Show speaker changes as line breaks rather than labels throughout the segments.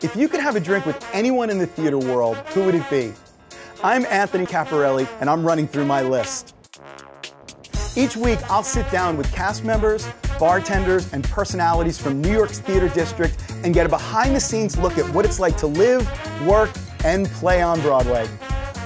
If you could have a drink with anyone in the theater world, who would it be? I'm Anthony Caporale, and I'm running through my list. Each week, I'll sit down with cast members, bartenders, and personalities from New York's theater district and get a behind-the-scenes look at what it's like to live, work, and play on Broadway.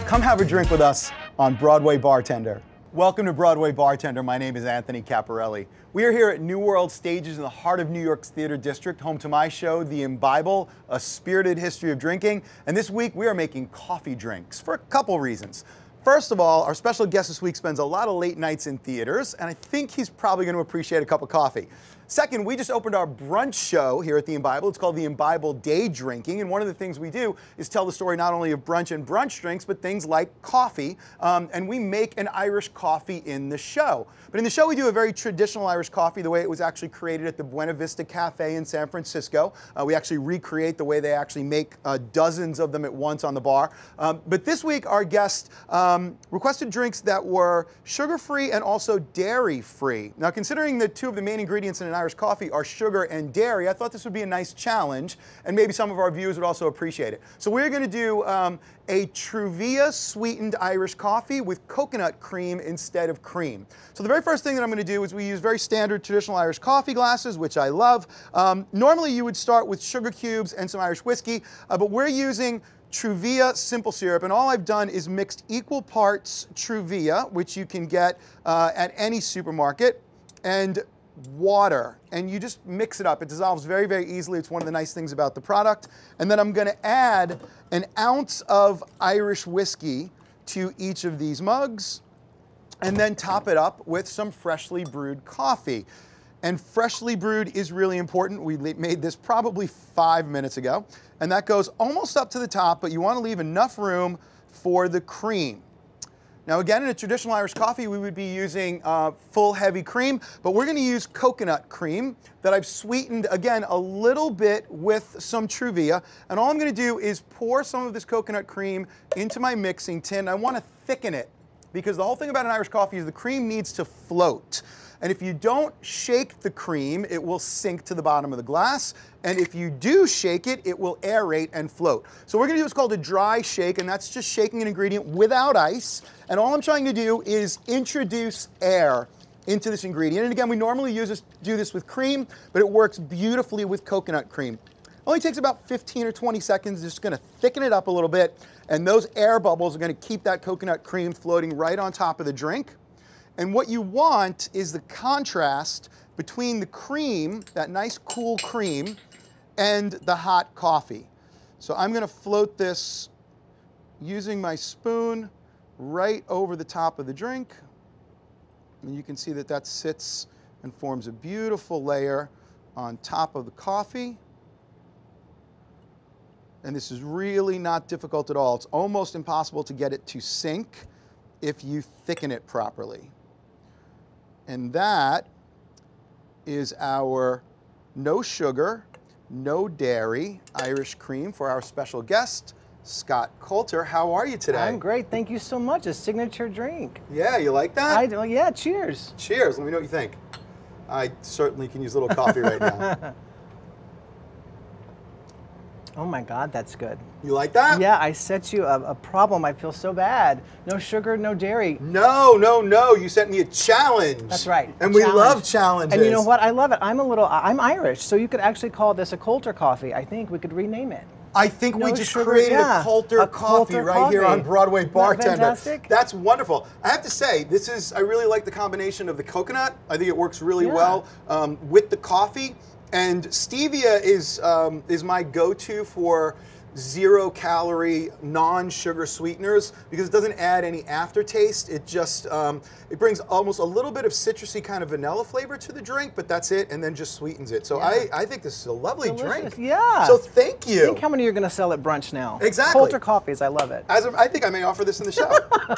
Come have a drink with us on Broadway Bartender. Welcome to Broadway Bartender. My name is Anthony Caporale. We are here at New World Stages in the heart of New York's theater district, home to my show, The Imbible, A Spirited History of Drinking. And this week, we are making coffee drinks for a couple reasons. First of all, our special guest this week spends a lot of late nights in theaters, and I think he's probably going to appreciate a cup of coffee. Second, we just opened our brunch show here at The Imbible. It's called The Imbible Day Drinking, and one of the things we do is tell the story not only of brunch and brunch drinks, but things like coffee, and we make an Irish coffee in the show. But in the show, we do a very traditional Irish coffee, the way it was actually created at the Buena Vista Cafe in San Francisco. We actually recreate the way they actually make dozens of them at once on the bar. But this week, our guest requested drinks that were sugar-free and also dairy-free. Now, considering that two of the main ingredients in an Irish coffee are sugar and dairy, I thought this would be a nice challenge, and maybe some of our viewers would also appreciate it. So we're going to do a Truvia sweetened Irish coffee with coconut cream instead of cream. So the very first thing that I'm going to do is we use very standard traditional Irish coffee glasses, which I love. Normally you would start with sugar cubes and some Irish whiskey, but we're using Truvia simple syrup, and all I've done is mixed equal parts Truvia, which you can get at any supermarket, and water, and you just mix it up. It dissolves very, very easily. It's one of the nice things about the product. And then I'm going to add an ounce of Irish whiskey to each of these mugs, and then top it up with some freshly brewed coffee. And freshly brewed is really important. We made this probably 5 minutes ago, and that goes almost up to the top, but you want to leave enough room for the cream. Now again, in a traditional Irish coffee, we would be using full heavy cream, but we're going to use coconut cream that I've sweetened, again, a little bit with some Truvia. And all I'm going to do is pour some of this coconut cream into my mixing tin. I want to thicken it, because the whole thing about an Irish coffee is the cream needs to float. And if you don't shake the cream, it will sink to the bottom of the glass. And if you do shake it, it will aerate and float. So we're going to do what's called a dry shake, and that's just shaking an ingredient without ice. And all I'm trying to do is introduce air into this ingredient. And again, we normally do this with cream, but it works beautifully with coconut cream. It only takes about 15 or 20 seconds. Just going to thicken it up a little bit, and those air bubbles are going to keep that coconut cream floating right on top of the drink. And what you want is the contrast between the cream, that nice cool cream, and the hot coffee. So I'm going to float this using my spoon right over the top of the drink. And you can see that that sits and forms a beautiful layer on top of the coffee. And this is really not difficult at all. It's almost impossible to get it to sink if you thicken it properly. And that is our no sugar, no dairy Irish cream for our special guest, SCOTT COULTER. How are you today?
I'm great. Thank you so much. A signature drink.
Yeah, you like that?
Yeah, cheers.
Cheers. Let me know what you think. I certainly can use a little coffee right now.
Oh my God, that's good.
You like that?
Yeah, I set you a problem. I feel so bad. No sugar, no dairy.
No, no, no. You sent me a challenge.
That's right.
And we love challenges.
And you know what? I love it. I'm Irish, so you could actually call this a Coulter coffee. I think we could rename it.
I think we just created a Coulter coffee right here on Broadway Bartender.
Fantastic?
That's wonderful. I have to say, I really like the combination of the coconut. I think it works really well with the coffee. And stevia is my go-to for zero-calorie, non-sugar sweeteners because it doesn't add any aftertaste. It just it brings almost a little bit of citrusy kind of vanilla flavor to the drink, but that's it, and then just sweetens it. So I think this is a lovely drink.
Yeah.
So thank you.
Think how many you're going to sell at brunch now.
Exactly.
Coulter coffees, I love it.
I think I may offer this in the show.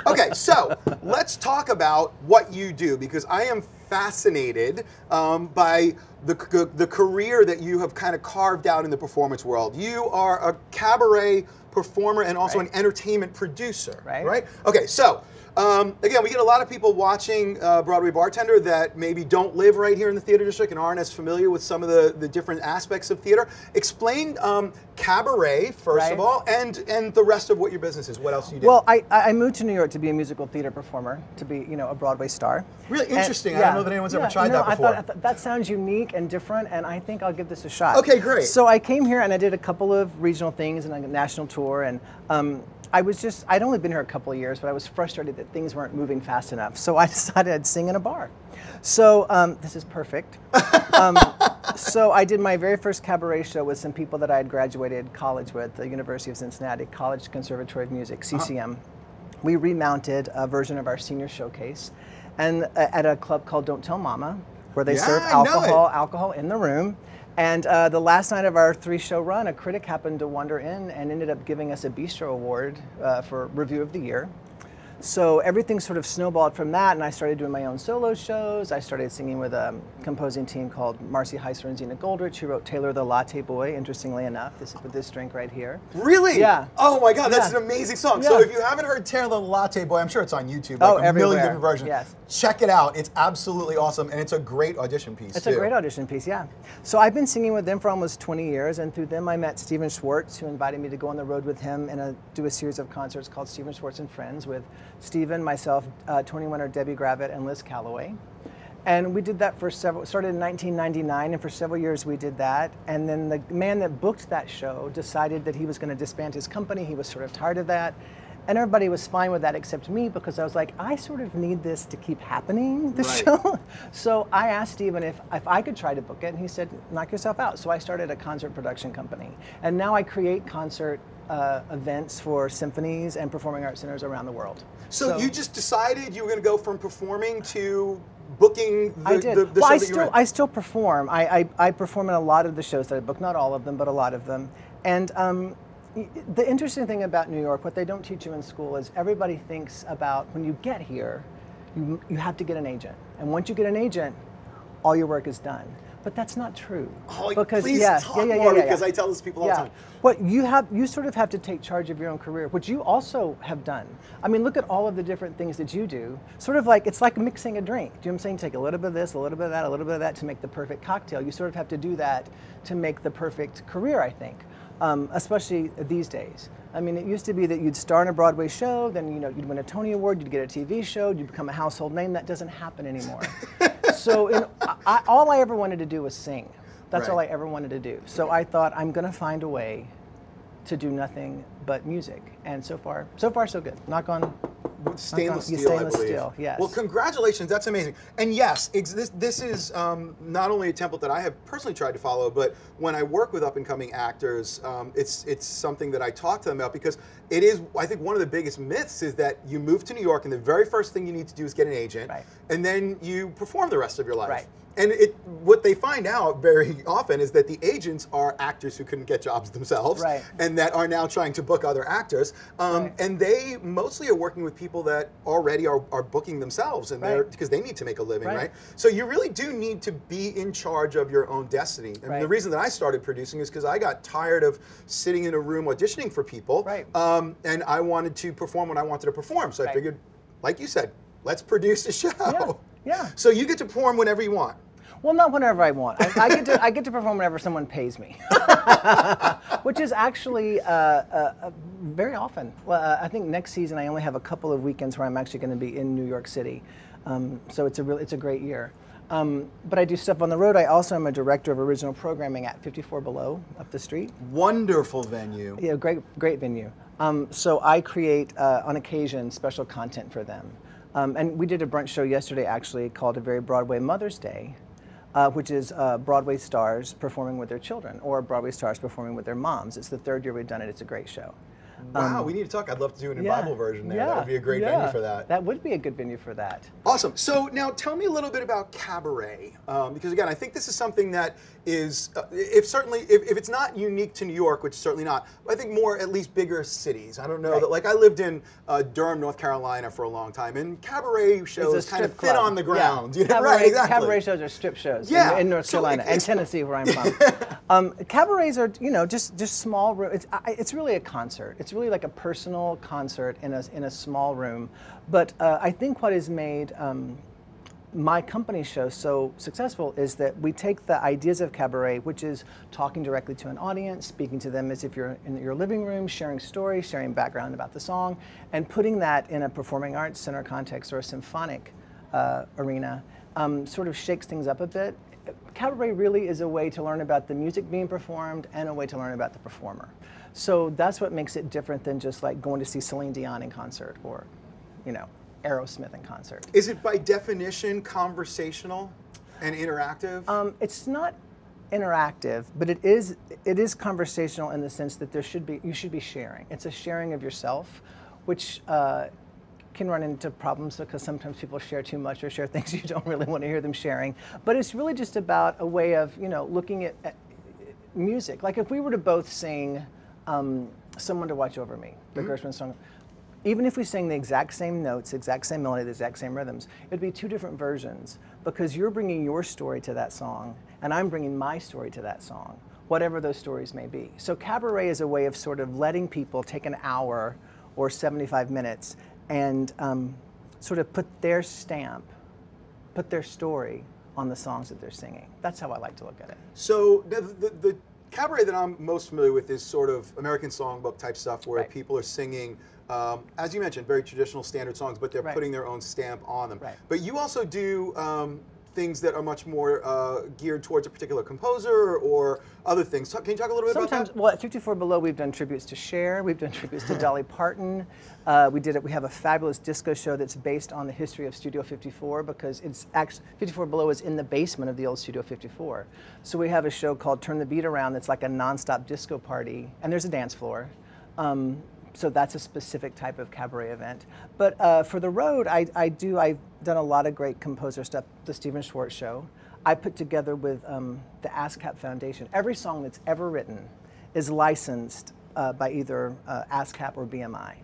Okay, so let's talk about what you do because I am fascinated by the career that you have kind of carved out in the performance world. You are a cabaret performer and also an entertainment producer, right? Okay, so Again, we get a lot of people watching Broadway Bartender that maybe don't live right here in the theater district and aren't as familiar with some of the different aspects of theater. Explain cabaret, first of all, and the rest of what your business is. What else do you do?
Well, I moved to New York to be a musical theater performer, to be, you know, a Broadway star.
Really interesting. I don't know that anyone's ever tried that before.
I thought that sounds unique and different, and I think I'll give this a shot.
Okay, great.
So I came here and I did a couple of regional things and a national tour, and I'd only been here a couple of years, but I was frustrated that things weren't moving fast enough. So I decided I'd sing in a bar. So this is perfect. So I did my very first cabaret show with some people that I had graduated college with, the University of Cincinnati College Conservatory of Music, CCM. We remounted a version of our senior showcase, and at a club called Don't Tell Mama, where they serve alcohol in the room. And the last night of our 3-show run, a critic happened to wander in and ended up giving us a Bistro Award for Review of the Year. So everything sort of snowballed from that, and I started doing my own solo shows. I started singing with a composing team called Marcy Heiser and Zena Goldrich, who wrote Taylor the Latte Boy, interestingly enough, with this drink right here.
Really?
Yeah.
Oh my God, that's an amazing song. Yeah. So if you haven't heard Taylor the Latte Boy, I'm sure it's on YouTube, like a million different versions.
Yes.
Check it out. It's absolutely awesome, and it's a great audition piece,
It's a great audition piece, yeah. So I've been singing with them for almost 20 years, and through them I met Stephen Schwartz, who invited me to go on the road with him and do a series of concerts called Stephen Schwartz and Friends with Stephen, myself, Tony winner Debbie Gravitt, and Liz Calloway. And we did that for started in 1999, and for several years we did that. And then the man that booked that show decided that he was going to disband his company. He was sort of tired of that. And everybody was fine with that except me, because I was like, I sort of need this to keep happening, this show. So I asked Stephen if I could try to book it, and he said, knock yourself out. So I started a concert production company. And now I create concert events for symphonies and performing arts centers around the world.
So you just decided you were going to go from performing to booking the
I did.
the
Well,
show that you were in?
I still perform. I perform in a lot of the shows that I book, not all of them, but a lot of them. And the interesting thing about New York, what they don't teach you in school, is everybody thinks about when you get here, you have to get an agent. And once you get an agent, all your work is done. But that's not true.
Oh, because, please talk more, because I tell this people all the time.
Well, you sort of have to take charge of your own career, which you also have done. I mean, look at all of the different things that you do. Sort of like, it's like mixing a drink. Do you know what I'm saying? Take a little bit of this, a little bit of that, a little bit of that to make the perfect cocktail. You sort of have to do that to make the perfect career, I think, especially these days. I mean, it used to be that you'd star in a Broadway show, then you'd win a Tony Award, you'd get a TV show, you'd become a household name. That doesn't happen anymore. So all I ever wanted to do was sing. That's all I ever wanted to do. So I thought, I'm going to find a way to do nothing but music. And so far so good. Knock on
stainless steel, I believe.
Steel, yes.
Well, congratulations. That's amazing. And yes, this is not only a template that I have personally tried to follow, but when I work with up-and-coming actors, it's something that I talk to them about, because it is, I think, one of the biggest myths is that you move to New York and the very first thing you need to do is get an agent, and then you perform the rest of your life. And what they find out very often is that the agents are actors who couldn't get jobs themselves, and that are now trying to book other actors. And they mostly are working with people that already are booking themselves, and because they need to make a living, right? So you really do need to be in charge of your own destiny. And the reason that I started producing is because I got tired of sitting in a room auditioning for people, and I wanted to perform when I wanted to perform. So I figured, like you said, let's produce a show. So you get to perform whenever you want.
Well, not whenever I want. I get to perform whenever someone pays me, which is actually very often. Well, I think next season I only have a couple of weekends where I'm actually going to be in New York City, so it's a great year. But I do stuff on the road. I also am a director of original programming at 54 Below up the street.
Wonderful venue.
Yeah, great venue. So I create on occasion special content for them. And we did a brunch show yesterday actually called A Very Broadway Mother's Day, which is Broadway stars performing with their children, or Broadway stars performing with their moms. It's the 3rd year we've done it. It's a great show.
Wow, we need to talk. I'd love to do an Bible version there. That would be a great venue for that.
That would be a good venue for that.
Awesome. So now tell me a little bit about cabaret, because again, I think this is something that is, if it's not unique to New York, which is certainly not, I think more at least bigger cities. I don't know that, like I lived in Durham, North Carolina for a long time, and cabaret shows kind of thin on the ground. You know?
Cabaret shows are strip shows in North Carolina and Tennessee, where I'm from. Cabarets are, just small. It's really a concert. it's really like a personal concert in a small room. But I think what has made my company show so successful is that we take the ideas of cabaret, which is talking directly to an audience, speaking to them as if you're in your living room, sharing stories, sharing background about the song, and putting that in a performing arts center context or a symphonic arena, sort of shakes things up a bit. Cabaret really is a way to learn about the music being performed and a way to learn about the performer. So that's what makes it different than just like going to see Celine Dion in concert or, you know, Aerosmith in concert.
Is it by definition conversational and interactive?
It's not interactive, but it is conversational in the sense that you should be sharing. It's a sharing of yourself, which can run into problems because sometimes people share too much or share things you don't really want to hear them sharing. But it's really just about a way of, you know, looking at music. Like if we were to both sing Someone to Watch Over Me, the Gershwin song, even if we sang the exact same notes, exact same melody, the exact same rhythms, it'd be two different versions because you're bringing your story to that song and I'm bringing my story to that song, whatever those stories may be. So cabaret is a way of sort of letting people take an hour or 75 minutes and sort of put their stamp, put their story on the songs that they're singing. That's how I like to look at it.
So the cabaret that I'm most familiar with is sort of American songbook type stuff where people are singing, as you mentioned, very traditional standard songs, but they're putting their own stamp on them. But you also do things that are much more geared towards a particular composer or other things. Can you talk a little bit about that?
Well, at 54 Below, we've done tributes to Cher, we've done tributes to Dolly Parton. We have a fabulous disco show that's based on the history of Studio 54 because it's actually, 54 Below is in the basement of the old Studio 54. So we have a show called Turn the Beat Around that's like a nonstop disco party, and there's a dance floor. So that's a specific type of cabaret event. But for the road, I've done a lot of great composer stuff, the Stephen Schwartz Show. I put together with the ASCAP Foundation. Every song that's ever written is licensed by either ASCAP or BMI.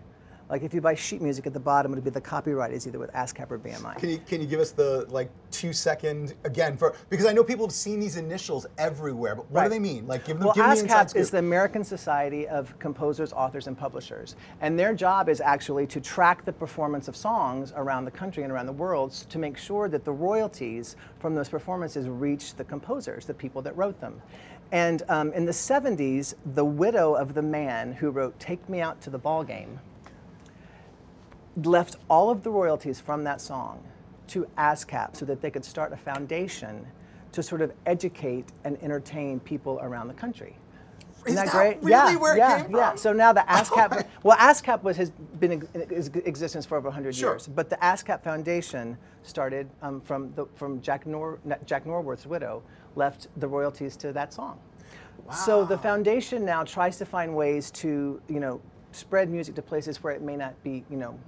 Like if you buy sheet music at the bottom, it'll be the copyright is either with ASCAP or BMI.
Can you give us the like 2-second again because I know people have seen these initials everywhere, but what do they mean? Like give me
ASCAP is the American Society of Composers, Authors, and Publishers, and their job is actually to track the performance of songs around the country and around the world to make sure that the royalties from those performances reach the composers, the people that wrote them. And in the 70s, the widow of the man who wrote "Take Me Out to the Ball Game" left all of the royalties from that song to ASCAP so that they could start a foundation to sort of educate and entertain people around the country. Isn't that great?
Really where it came from?
Yeah. So now the ASCAP, well, ASCAP has been in existence for over 100 years, but the ASCAP Foundation started from Jack Norworth's widow, left the royalties to that song. Wow. So the foundation now tries to find ways to, you know, spread music to places where it may not be, you know,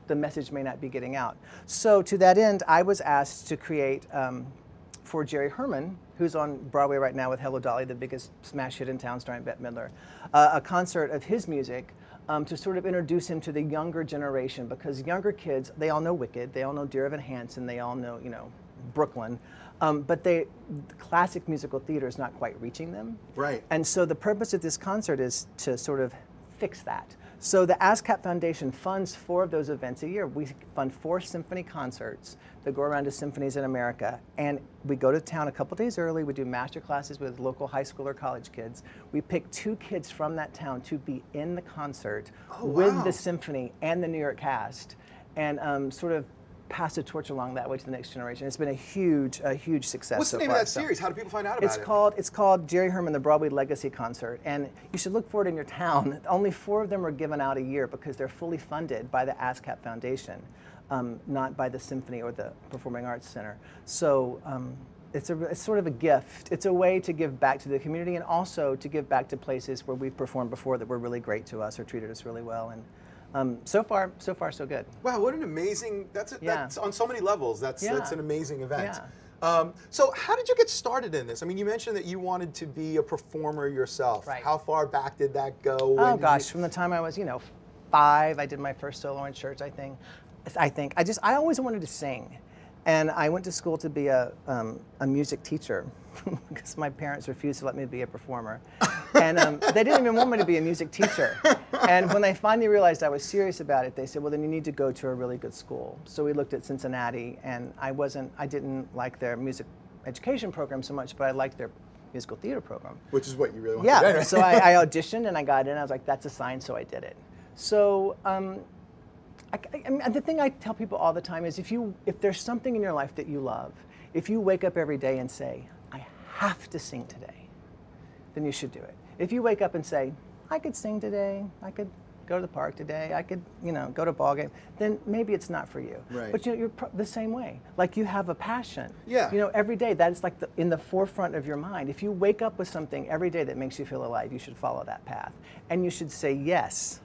the message may not be getting out. So to that end, I was asked to create, for Jerry Herman, who's on Broadway right now with Hello Dolly, the biggest smash hit in town starring Bette Midler, a concert of his music to sort of introduce him to the younger generation, because younger kids, they all know Wicked, they all know Dear Evan Hansen, they all know, you know, Brooklyn, but the classic musical theater is not quite reaching them.
Right.
And so the purpose of this concert is to sort of fix that. So the ASCAP Foundation funds 4 of those events a year. We fund 4 symphony concerts that go around to symphonies in America. And we go to town a couple days early. We do master classes with local high school or college kids. We pick 2 kids from that town to be in the concert with the symphony and the New York cast, and sort of pass the torch along that way to the next generation. It's been a huge success.
What's the name of that series? How do people find out about it?
It's called Jerry Herman, the Broadway Legacy Concert, and you should look for it in your town. Only 4 of them are given out a year because they're fully funded by the ASCAP Foundation, not by the Symphony or the Performing Arts Center. So it's sort of a gift. It's a way to give back to the community and also to give back to places where we've performed before that were really great to us or treated us really well. And so far, so good.
Wow, what an amazing, that's on so many levels, that's an amazing event.
Yeah.
So how did you get started in this? I mean, you mentioned that you wanted to be a performer yourself.
Right.
How far back did that go?
Oh gosh, from the time I was, you know, 5, I did my first solo in church, I think. I always wanted to sing. And I went to school to be a music teacher because my parents refused to let me be a performer. And they didn't even want me to be a music teacher. And when they finally realized I was serious about it, they said, well, then you need to go to a really good school. So we looked at Cincinnati, and I didn't like their music education program so much, but I liked their musical theater program.
Which is what you really want
to
do.
Yeah, so I auditioned and I got in. I was like, that's a sign, so I did it. So I mean, the thing I tell people all the time is if there's something in your life that you love, if you wake up every day and say, I have to sing today, then you should do it. If you wake up and say, I could sing today, I could go to the park today, I could, go to a ball game, then maybe it's not for you.
Right.
But you're the same way. Like you have a passion.
Yeah.
Every day that's like in the forefront of your mind. If you wake up with something every day that makes you feel alive, you should follow that path. And you should say yes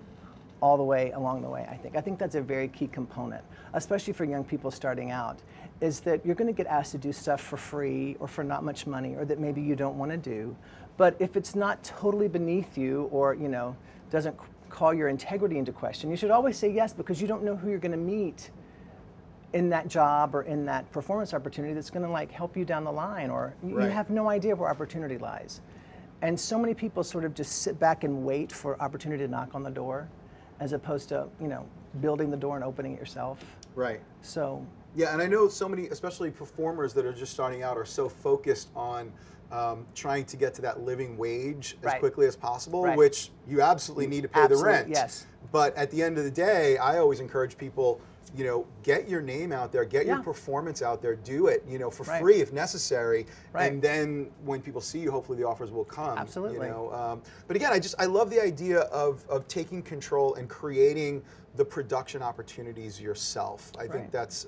all the way along the way, I think. I think that's a very key component, especially for young people starting out, is that you're going to get asked to do stuff for free or for not much money or that maybe you don't want to do. But if it's not totally beneath you or, doesn't call your integrity into question, you should always say yes, because you don't know who you're going to meet in that job or in that performance opportunity that's going to help you down the line, or you have no idea where opportunity lies. And so many people sort of just sit back and wait for opportunity to knock on the door, as opposed to, building the door and opening it yourself.
Right.
So.
Yeah, and I know so many, especially performers that are just starting out, are so focused on trying to get to that living wage as quickly as possible, which you absolutely need to pay the rent.
Yes.
But at the end of the day, I always encourage people, get your name out there, get your performance out there, do it, for free if necessary. And then when people see you, hopefully the offers will come.
Absolutely.
But again, I love the idea of taking control and creating the production opportunities yourself. I think that's,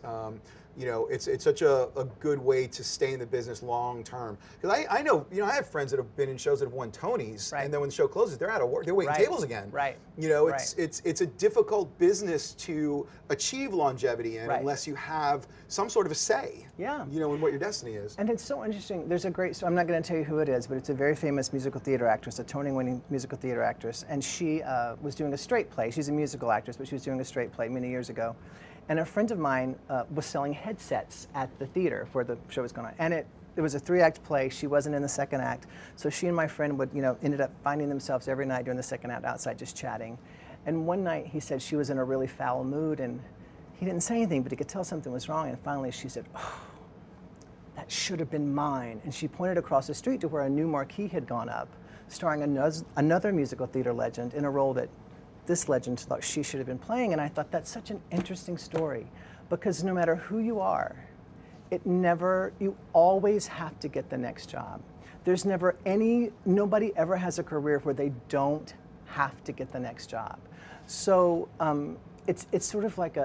it's such a good way to stay in the business long term. Because I know, I have friends that have been in shows that have won Tonys, and then when the show closes, they're out of work. They're waiting tables again.
Right.
It's a difficult business to achieve longevity in unless you have some sort of a say.
Yeah.
In what your destiny is.
And it's so interesting. There's a great, so I'm not going to tell you who it is, but it's a very famous musical theater actress, a Tony-winning musical theater actress, and she was doing a straight play. She's a musical actress, but she was doing a straight play many years ago. And a friend of mine was selling headsets at the theater where the show was going on. And it was a 3-act play. She wasn't in the second act. So she and my friend would, ended up finding themselves every night during the second act outside just chatting. And one night he said she was in a really foul mood, and he didn't say anything, but he could tell something was wrong. And finally she said, oh, that should have been mine. And she pointed across the street to where a new marquee had gone up, starring another musical theater legend in a role that this legend thought she should have been playing. And I thought that's such an interesting story, because no matter who you are, you always have to get the next job. There's never nobody ever has a career where they don't have to get the next job. So it's sort of like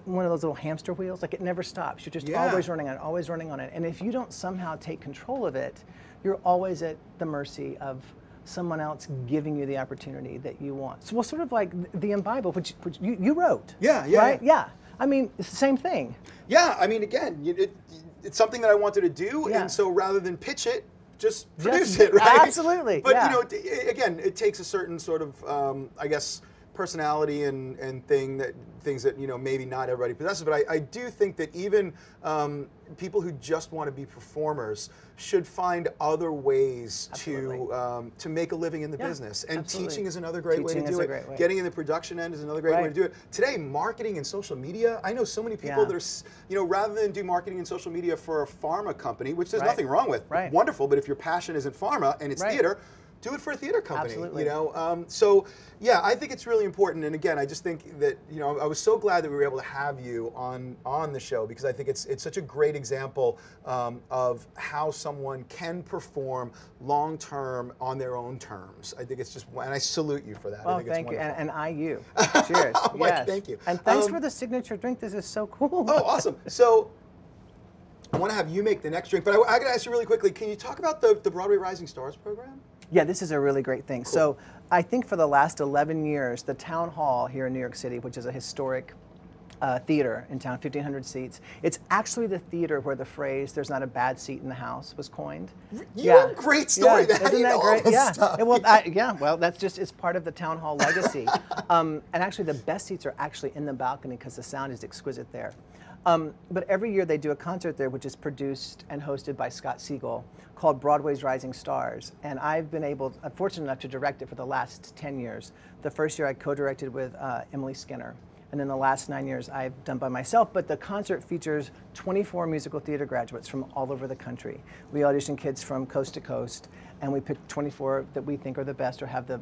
one of those little hamster wheels. Like it never stops. You're just always running on it, always running on it. And if you don't somehow take control of it, you're always at the mercy of someone else giving you the opportunity that you want. So, well, sort of like the Bible, which you wrote.
Yeah.
Right? Yeah. I mean, it's the same thing.
Yeah. I mean, again, it's something that I wanted to do, and so rather than pitch it, just produce it, right?
Absolutely.
But again, it takes a certain sort of, I guess, personality and things that maybe not everybody possesses. But I do think that even people who just want to be performers should find other ways to make a living in the business. And teaching is another great way to do it. Getting in the production end is another great way to do it. Today, marketing and social media, I know so many people that are, rather than do marketing and social media for a pharma company, which there's nothing wrong with, wonderful, but if your passion isn't pharma and it's theater, do it for a theater company.
Absolutely.
So yeah, I think it's really important. And again, I just think that I was so glad that we were able to have you on the show, because I think it's such a great example of how someone can perform long term on their own terms. I think it's just, and I salute you for that.
Well,
I think
thank
it's
you,
wonderful.
and I you. Cheers.
Yes. Thank you.
And thanks for the signature drink. This is so cool.
Oh, awesome. So I want to have you make the next drink, but I got to ask you really quickly. Can you talk about the Broadway Rising Stars program?
Yeah, this is a really great thing. Cool. So I think for the last 11 years, the Town Hall here in New York City, which is a historic theater in town, 1,500 seats, it's actually the theater where the phrase "there's not a bad seat in the house" was coined.
You have a great story.
Yeah. Isn't that great?
Yeah.
Stuff. Well, that's just, it's part of the Town Hall legacy. And actually the best seats are actually in the balcony because the sound is exquisite there. But every year they do a concert there, which is produced and hosted by Scott Siegel, called Broadway's Rising Stars. And I've been fortunate enough to direct it for the last 10 years. The first year I co-directed with Emily Skinner. And then the last 9 years I've done by myself. But the concert features 24 musical theater graduates from all over the country. We audition kids from coast to coast, and we pick 24 that we think are the best or have the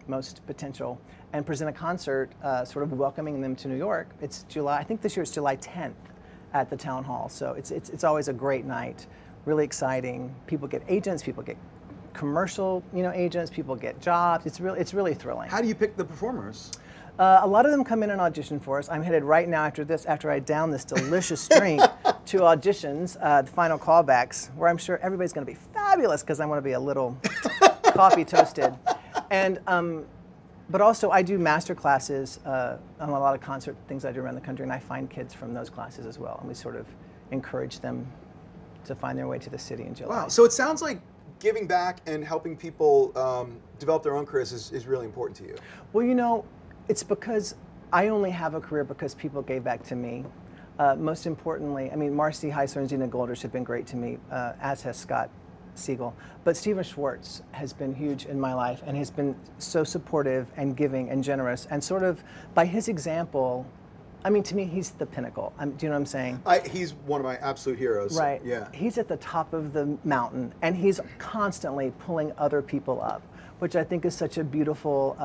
most potential, and present a concert sort of welcoming them to New York. It's July, I think this year it's July 10th at the Town Hall. So it's always a great night, really exciting. People get agents, people get commercial agents, people get jobs. It's really thrilling.
How do you pick the performers?
A lot of them come in and audition for us. I'm headed right now after I down this delicious drink to auditions, the final callbacks, where I'm sure everybody's going to be fabulous because I want to be a little coffee toasted. And but also I do master classes on a lot of concert things I do around the country, and I find kids from those classes as well, and we sort of encourage them to find their way to the city in July.
Wow, so it sounds like giving back and helping people develop their own careers is really important to you.
Well, it's because I only have a career because people gave back to me. Most importantly, I mean, Marcy Heisler and Zena Golders have been great to me, as has Scott Siegel. But Stephen Schwartz has been huge in my life and has been so supportive and giving and generous. And sort of by his example, I mean, to me, he's the pinnacle. Do you know what I'm saying?
He's one of my absolute heroes.
Right.
Yeah.
He's at the top of the mountain, and he's constantly pulling other people up, which I think is such a beautiful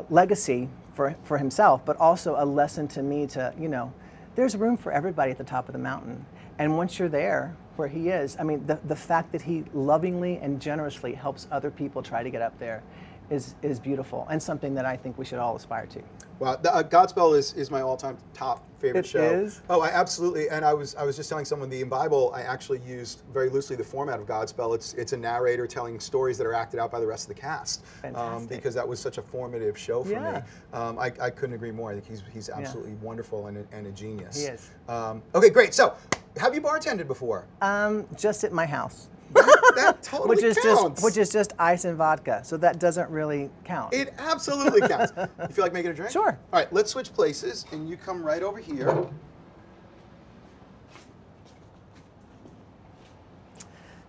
legacy for himself, but also a lesson to me to, there's room for everybody at the top of the mountain. And once you're there, where he is, I mean, the fact that he lovingly and generously helps other people try to get up there is beautiful, and something that I think we should all aspire to.
Wow, Godspell is my all-time top favorite show.
It is?
Oh, I absolutely, and I was just telling someone in the Bible, I actually used very loosely the format of Godspell. It's a narrator telling stories that are acted out by the rest of the cast.
Fantastic.
Because that was such a formative show for me.
Yeah.
I couldn't agree more. I think he's absolutely wonderful and a genius.
He is.
Okay, great. So, have you bartended before?
Just at my house.
That totally counts.
Which is just ice and vodka, so that doesn't really count.
It absolutely counts. You feel like making a drink?
Sure.
All right, let's switch places, and you come right over here.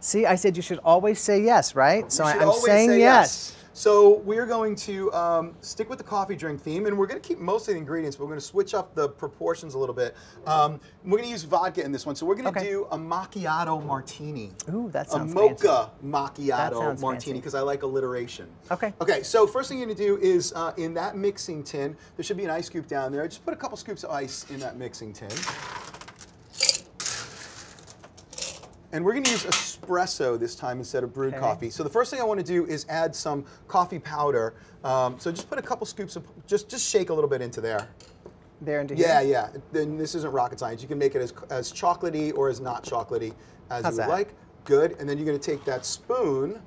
See, I said you should always say yes, right? So I'm
always
saying
say
yes.
So we're going to stick with the coffee drink theme, and we're going to keep most of the ingredients, but we're going to switch up the proportions a little bit. We're going to use vodka in this one, so we're going to do a macchiato martini.
Ooh, that sounds
a mocha
fancy.
Macchiato martini, because I like alliteration.
Okay.
Okay, so first thing you're going to do is, in that mixing tin, there should be an ice scoop down there. Just put a couple scoops of ice in that mixing tin. And we're going to use espresso this time instead of brewed coffee. So the first thing I want to do is add some coffee powder. So just put a couple scoops of, just shake a little bit into there.
There into here?
Yeah. Then this isn't rocket science. You can make it as chocolatey or as not chocolatey as you would like. Good. And then you're going to take that spoon.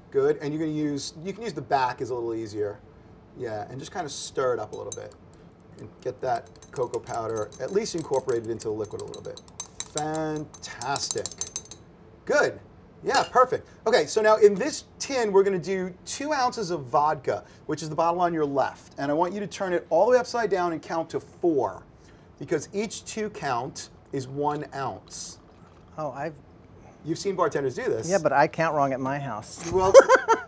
Good. And you're going to you can use the back is a little easier. Yeah. And just kind of stir it up a little bit. And get that cocoa powder at least incorporated into the liquid a little bit. Fantastic. Good. Yeah, perfect. Okay, so now in this tin, we're going to do 2 ounces of vodka, which is the bottle on your left. And I want you to turn it all the way upside down and count to 4, because each 2 count is 1 ounce.
Oh,
You've seen bartenders do this.
Yeah, but I count wrong at my house.
Well,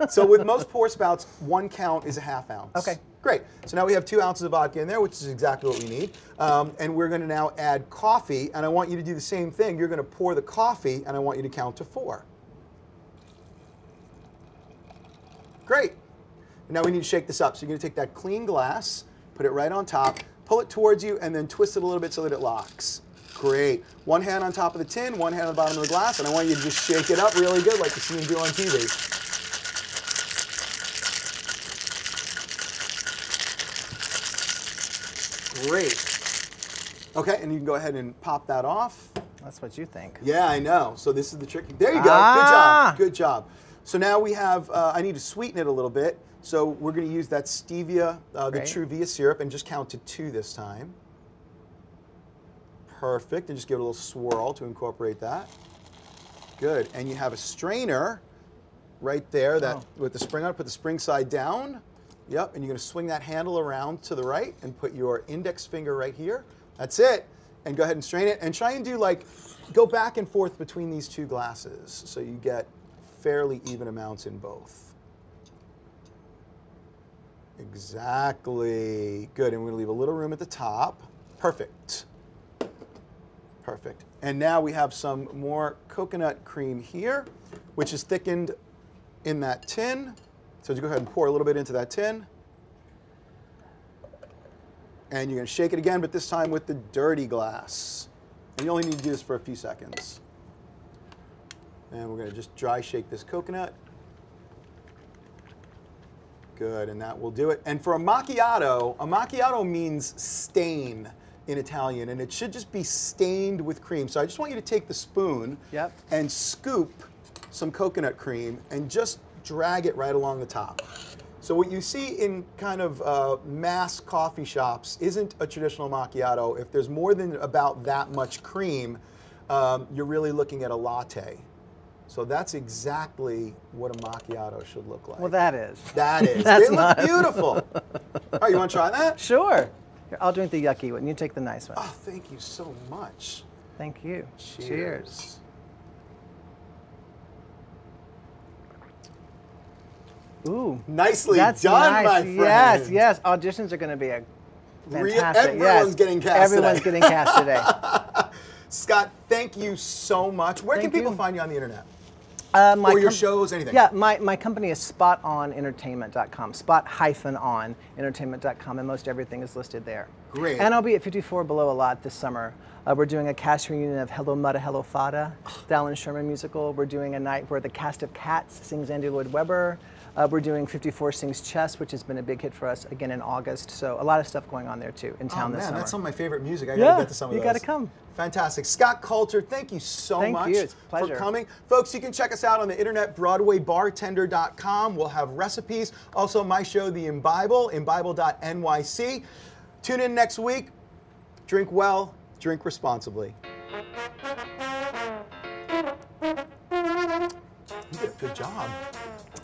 so with most pour spouts, 1 count is a ½ ounce.
Okay.
Great. So now we have 2 ounces of vodka in there, which is exactly what we need. And we're going to now add coffee, and I want you to do the same thing. You're going to pour the coffee, and I want you to count to 4. Great. Now we need to shake this up. So you're going to take that clean glass, put it right on top, pull it towards you, and then twist it a little bit so that it locks. Great. 1 hand on top of the tin, 1 hand on the bottom of the glass, and I want you to just shake it up really good like you see them do on TV. Great. Okay, and you can go ahead and pop that off.
That's what you think.
Yeah, I know. So this is the trick. There you go. Good job. Good job. So now we have, I need to sweeten it a little bit. So we're going to use that stevia, the Truvia syrup, and just count to 2 this time. Perfect. And just give it a little swirl to incorporate that. Good. And you have a strainer right there that with the spring on it. Put the spring side down. Yep. And you're going to swing that handle around to the right and put your index finger right here. That's it. And go ahead and strain it. And try and do like, go back and forth between these two glasses so you get fairly even amounts in both. Exactly. Good. And we're going to leave a little room at the top. Perfect. Perfect. And now we have some more coconut cream here, which is thickened in that tin. So you go ahead and pour a little bit into that tin. And you're going to shake it again, but this time with the dirty glass. And you only need to do this for a few seconds. And we're going to just dry shake this coconut. Good, and that will do it. And for a macchiato means stain in Italian, and it should just be stained with cream. So I just want you to take the spoon and scoop some coconut cream and just drag it right along the top. So what you see in kind of mass coffee shops isn't a traditional macchiato. If there's more than about that much cream, you're really looking at a latte. So that's exactly what a macchiato should look like.
Well, that is.
That is. They look beautiful. All right, you want to try that?
Sure. Here, I'll drink the yucky one. You take the nice one.
Oh, thank you so much.
Thank you.
Cheers.
Ooh.
Nicely
That's
done,
nice.
my friend.
Yes, yes. Auditions are going to be a fantastic.
Everyone's getting cast
Everyone's
today.
getting cast today.
Scott, thank you so much. Where can people find you on the internet? Or your shows, anything?
Yeah, my company is SPOTOnentertainment.com, spot-on-entertainment.com, and most everything is listed there.
Great.
And I'll be at 54 Below a lot this summer. We're doing a cast reunion of Hello Mudda Hello Fada, the Alan Sherman musical. We're doing a night where the cast of Cats sings Andrew Lloyd Webber. We're doing 54 Sings Chess, which has been a big hit for us again in August. So a lot of stuff going on there too in town this summer.
That's some of my favorite music. I gotta get to some of those.
You gotta come.
Fantastic. Scott COULTER, thank you so much
Thank you. It's a pleasure.
for coming. Folks, you can check us out on the internet, BroadwayBartender.com. We'll have recipes. Also, my show, The Imbible, imbible.nyc. Tune in next week. Drink well, drink responsibly. You did a good job.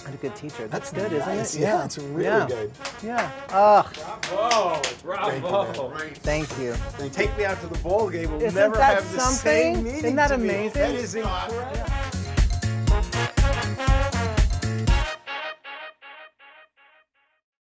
I'm a good teacher. That's good,
nice.
isn't it?
Yeah, it's really good.
Yeah.
Bravo! Bravo!
Thank you.
Take me out to the ball game. We'll
Isn't
never
that
have the
something?
same meaning.
Isn't that
to me.
amazing?
That is incredible.